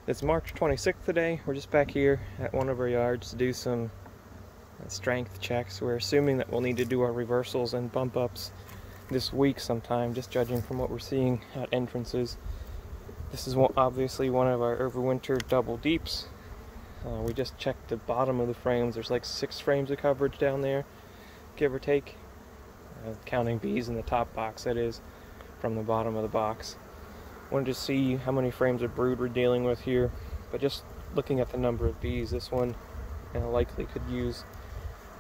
It's March 26th today. We're just back here at one of our yards to do some strength checks. We're assuming that we'll need to do our reversals and bump ups this week sometime, just judging from what we're seeing at entrances. This is obviously one of our overwintered double deeps. We just checked the bottom of the frames. There's like 6 frames of coverage down there, give or take, counting bees in the top box, that is, from the bottom of the box. Wanted to see how many frames of brood we're dealing with here, but just looking at the number of bees, this one likely could use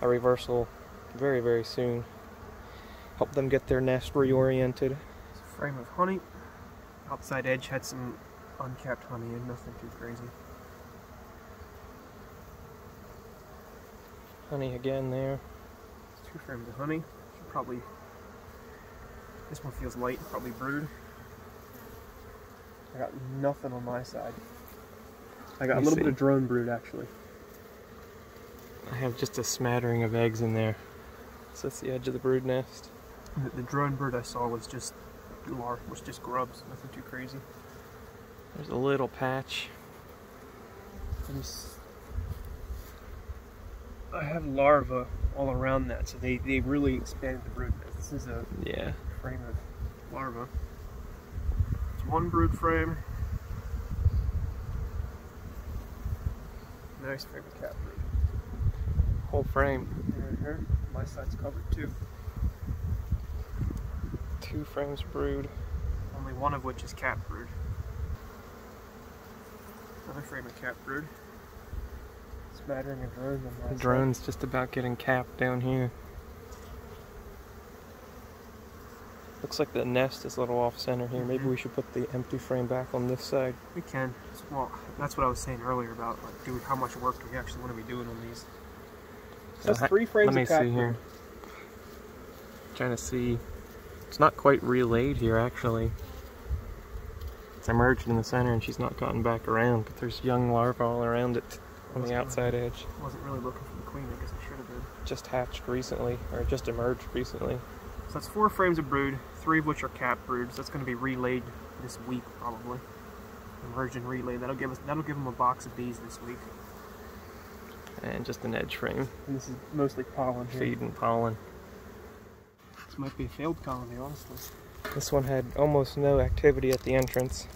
a reversal very, very soon. Help them get their nest reoriented. It's a frame of honey. Outside edge had some uncapped honey and nothing too crazy. Honey again there. It's 2 frames of honey. Should probably. This one feels light, probably brood. I got nothing on my side. I got a little bit of drone brood actually. I have just a smattering of eggs in there. So that's the edge of the brood nest. The drone brood I saw was just grubs, nothing too crazy. There's a little patch. I have larvae all around that, so they really expanded the brood nest. This is a frame of larvae. It's 1 brood frame. Nice frame of cat brood. Whole frame. Right here. My side's covered too. 2 frames brood. Only one of which is cat brood. Another frame of cat brood. Smattering of drones on my side. Drone's just about getting capped down here. Looks like the nest is a little off center here. Maybe we should put the empty frame back on this side. We can. Well, that's what I was saying earlier about like, how much work do we actually want to be doing on these. Just 3 frames of cat brood. Let me see here. Trying to see. It's not quite relayed here, actually. It's emerged in the center and she's not gotten back around, but there's young larvae all around it on the outside edge. Wasn't really looking for the queen, I guess I should have been. Just hatched recently, or just emerged recently. So that's 4 frames of brood, 3 of which are cat broods. That's going to be relayed this week, probably. Emerged and relayed. That'll give them a box of bees this week. And just an edge frame. And this is mostly pollen here. Feed and pollen. This might be a failed colony, honestly. This one had almost no activity at the entrance.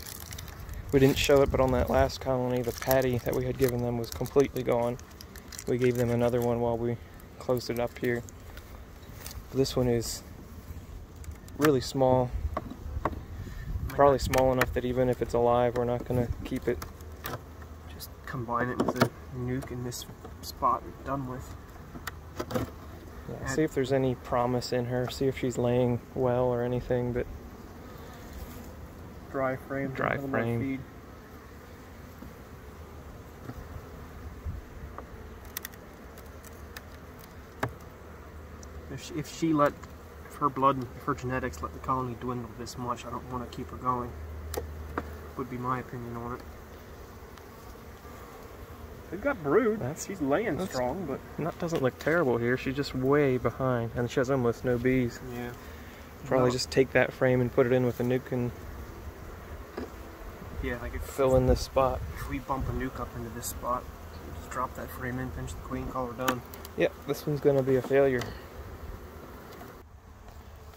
We didn't show it, but on that last colony, the patty that we had given them was completely gone. We gave them another one while we closed it up here. This one is really small. Probably small enough that even if it's alive, we're not going to keep it. Just combine it with a nuke in this spot and done with. Yeah, see if there's any promise in her, see if she's laying well or anything, but dry frame. Feed. If her blood and if her genetics let the colony dwindle this much, I don't want to keep her going. Would be my opinion on it. They've got brood. She's laying strong, but that doesn't look terrible here. She's just way behind, and she has almost no bees. Yeah. Probably just take that frame and put it in with a nuke and fill in this spot. If we bump a nuke up into this spot, just drop that frame in, pinch the queen, call her done. Yep, this one's gonna be a failure.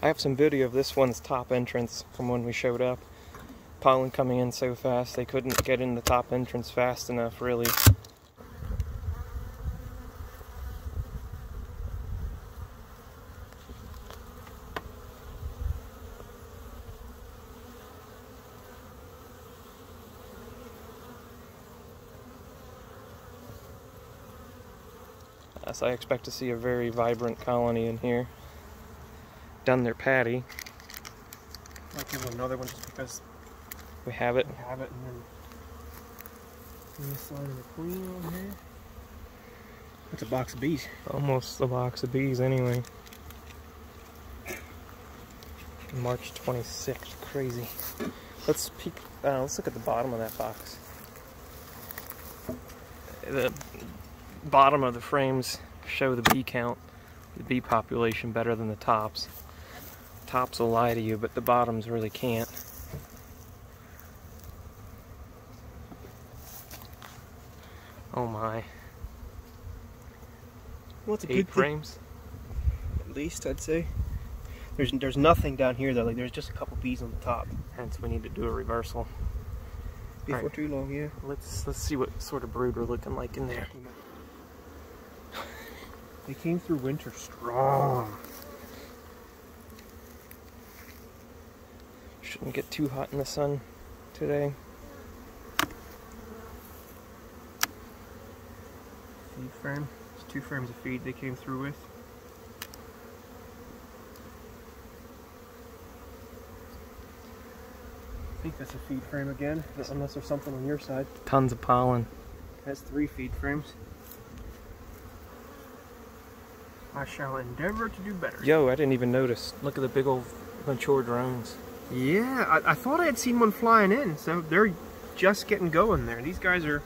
I have some video of this one's top entrance from when we showed up. Pollen coming in so fast, they couldn't get in the top entrance fast enough, really. So I expect to see a very vibrant colony in here. Done their patty. Might give them another one just because we have it. We have it, and then slide in the queen on here. That's a box of bees. Almost a box of bees, anyway. March 26th, crazy. Let's peek. Let's look at the bottom of that box. The bottom of the frames show the bee count, the bee population better than the tops. Tops will lie to you, but the bottoms really can't. Oh my. Well, it's a 8 good frames? At least, I'd say. There's nothing down here though, like there's just a couple bees on the top. Hence we need to do a reversal. Before too long, yeah. Let's see what sort of brood we're looking like in there. They came through winter strong. Shouldn't get too hot in the sun today. Feed frame. It's 2 frames of feed they came through with. I think that's a feed frame again, unless there's something on your side. Tons of pollen. That's 3 feed frames. I shall endeavor to do better. Yo, I didn't even notice. Look at the big old mature drones. Yeah, I thought I had seen one flying in, so they're just getting going there. These guys are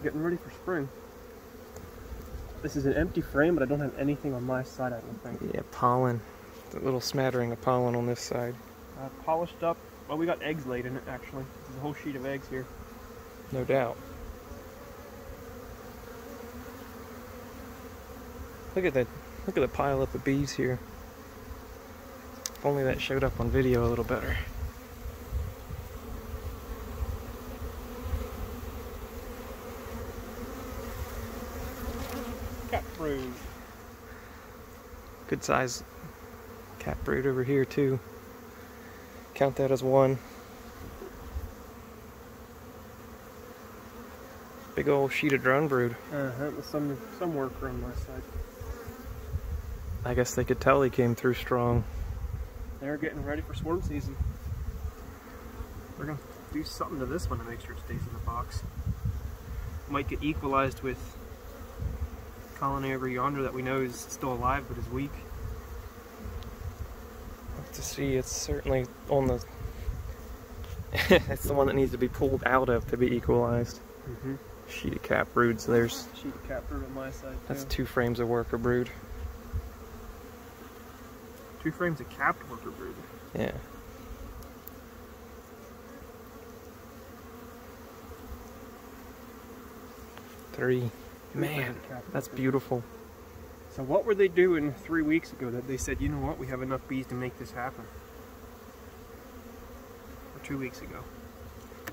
getting ready for spring. This is an empty frame, but I don't have anything on my side, I don't think. Yeah, pollen. A little smattering of pollen on this side. Polished up. Well, we got eggs laid in it, actually. There's a whole sheet of eggs here. No doubt. Look at the pile up of bees here. If only that showed up on video a little better. Cat brood. Good size cat brood over here too. Count that as 1. Big old sheet of drone brood. With some worker on my side. I guess they could tell he came through strong. They're getting ready for swarm season. We're gonna do something to this one to make sure it stays in the box. Might get equalized with colony over yonder that we know is still alive but is weak. To see, it's certainly on the it's the one that needs to be pulled out of to be equalized. Sheet of cat brood, so there's sheet of cat brood on my side too. That's 2 frames of worker brood. 2 frames of capped worker brood. Yeah. Three. Man, that's beautiful. So what were they doing 3 weeks ago that they said, you know what, we have enough bees to make this happen? Or 2 weeks ago,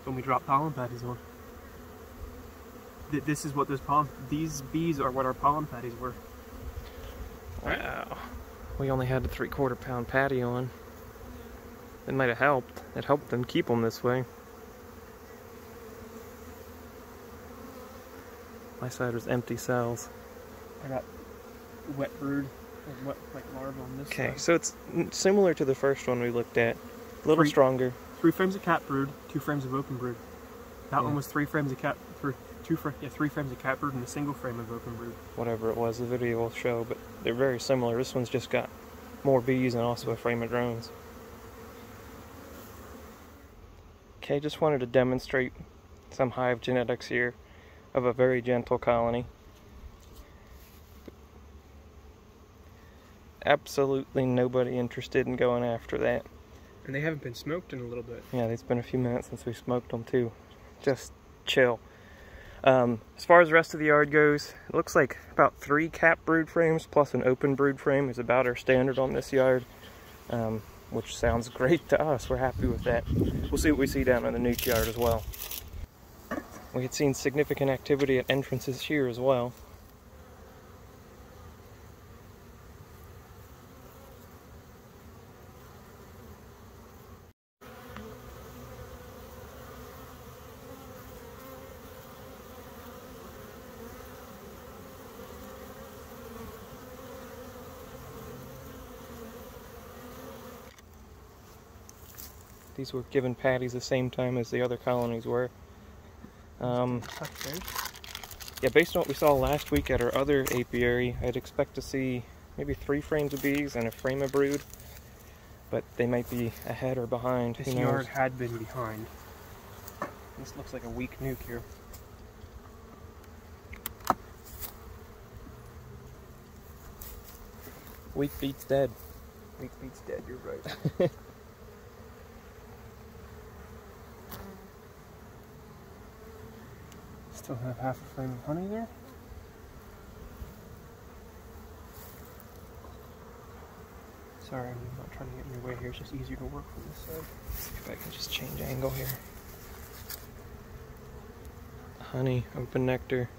when we dropped pollen patties on. This is what these bees are what our pollen patties were. Wow. We only had a 3/4 pound patty on. It might have helped. It helped them keep them this way. My side was empty cells. I got wet brood and wet like larvae on this side. Okay, so it's similar to the first one we looked at. A little stronger. 3 frames of cat brood, 2 frames of open brood. That one was 3 frames of cat, 3 frames of cat brood and a single frame of open brood. Whatever it was, the video will show, but they're very similar. This one's just got more bees and also a frame of drones. Okay, just wanted to demonstrate some hive genetics here of a very gentle colony. Absolutely nobody interested in going after that. And they haven't been smoked in a little bit. Yeah, it's been a few minutes since we smoked them too. Just chill. As far as the rest of the yard goes, it looks like about 3 cap brood frames plus an open brood frame is about our standard on this yard, which sounds great to us. We're happy with that. We'll see what we see down in the nuke yard as well. We had seen significant activity at entrances here as well. These were given patties the same time as the other colonies were. Yeah, based on what we saw last week at our other apiary, I'd expect to see maybe 3 frames of bees and a frame of brood, but they might be ahead or behind. This yard had been behind. This looks like a weak nuke here. Weak beats dead. Weak beats dead, you're right. Still have half a frame of honey there. Sorry, I'm not trying to get in your way here. It's just easier to work from this side. Let's see if I can just change angle here. Honey, open nectar,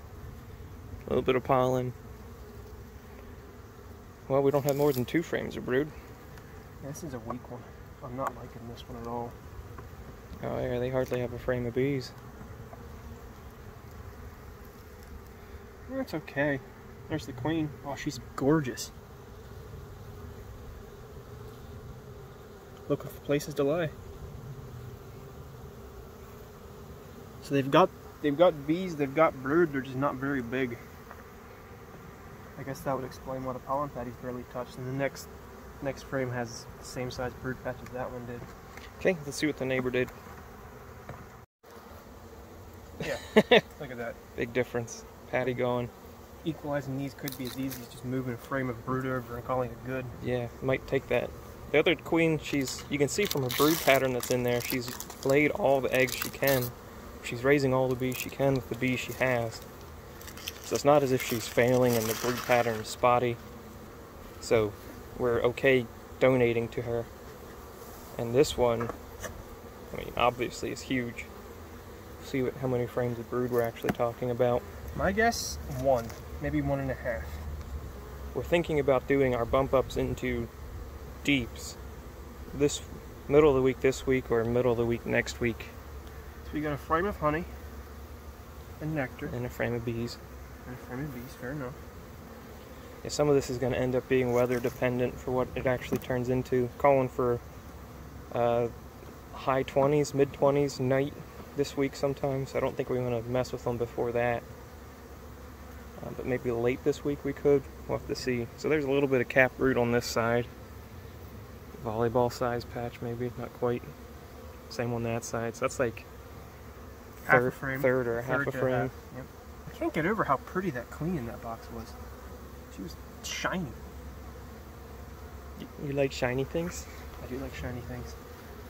a little bit of pollen. Well, we don't have more than 2 frames of brood. Yeah, this is a weak one. I'm not liking this one at all. Oh yeah, they hardly have a frame of bees. That's okay. There's the queen. Oh, she's gorgeous. Looking for places to lay. So they've got bees, they've got brood, they're just not very big. I guess that would explain why the pollen patty's barely touched, and the next frame has the same size brood patch as that one did. Okay, let's see what the neighbor did. Yeah, look at that. Big difference. Patty going. Equalizing these could be as easy as just moving a frame of brood over and calling it good. Yeah, might take that. The other queen, you can see from her brood pattern that's in there, she's laid all the eggs she can. She's raising all the bees she can with the bees she has. So it's not as if she's failing and the brood pattern is spotty. So we're okay donating to her. And this one, I mean, obviously is huge. See how many frames of brood we're actually talking about. My guess, 1, maybe 1.5. We're thinking about doing our bump ups into deeps this middle of the week this week or middle of the week next week. So we got a frame of honey and nectar. And a frame of bees. And a frame of bees, fair enough. Yeah, some of this is going to end up being weather dependent for what it actually turns into. Calling for high 20s, mid 20s night this week sometimes. I don't think we want to mess with them before that. But maybe late this week we could. We'll have to see. So there's a little bit of cap brood on this side. Volleyball size patch maybe, not quite. Same on that side. So that's like half a frame. Third or half a frame. Half. Yep. I can't get over how pretty that queen in that box was. She was shiny. You like shiny things? I do like shiny things.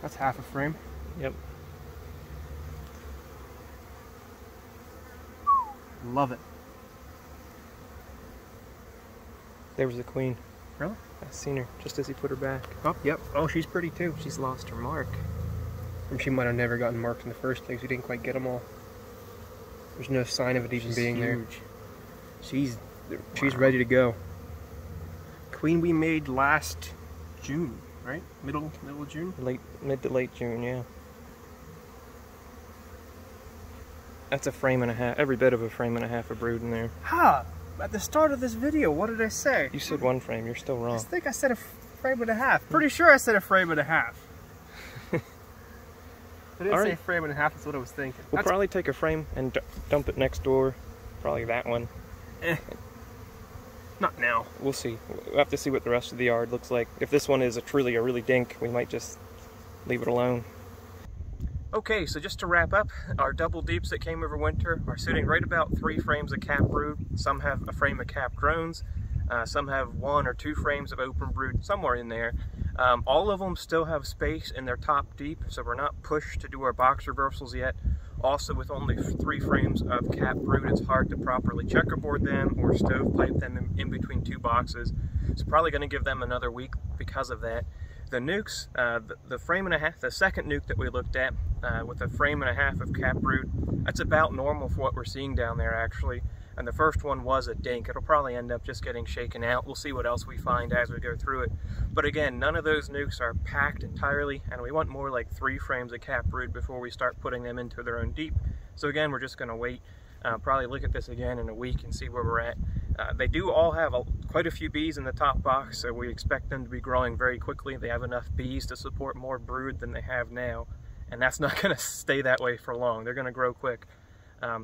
That's half a frame. Yep. Love it. There was the queen. Really? I seen her just as he put her back. Oh, yep. Oh, she's pretty too. She's lost her mark. And she might have never gotten marked in the first place. We didn't quite get them all. There's no sign of it even being huge. there. She's ready to go. Queen we made last June, right? Middle of June? Mid to late June, yeah. That's a frame and a half, every bit of a frame and a half of brood in there. Ha! At the start of this video, what did I say? You said 1 frame, you're still wrong. I think I said a frame and a half. Pretty sure I said a frame and a half. I didn't say frame and a half, that's what I was thinking. We'll probably take a frame and dump it next door. Probably that one. Not now. We'll see. We'll have to see what the rest of the yard looks like. If this one is truly a really dink, we might just leave it alone. Okay, so just to wrap up, our double deeps that came over winter are sitting right about 3 frames of cap brood. Some have a frame of cap drones. Some have 1 or 2 frames of open brood, somewhere in there. All of them still have space in their top deep, so we're not pushed to do our box reversals yet. Also, with only 3 frames of cap brood, it's hard to properly checkerboard them or stovepipe them in between 2 boxes. So probably going to give them another week because of that. The nucs, the frame and a half, the second nuke that we looked at with a frame and a half of cap brood, that's about normal for what we're seeing down there actually. And the first one was a dink. It'll probably end up just getting shaken out. We'll see what else we find as we go through it. But again, none of those nukes are packed entirely, and we want more like 3 frames of cap brood before we start putting them into their own deep. So again, we're just going to wait, probably look at this again in a week and see where we're at. They do all have quite a few bees in the top box, so we expect them to be growing very quickly. They have enough bees to support more brood than they have now, and that's not going to stay that way for long. They're going to grow quick.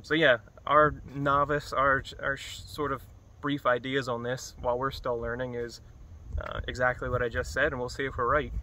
So yeah, our novice, our sort of brief ideas on this while we're still learning is exactly what I just said, and we'll see if we're right.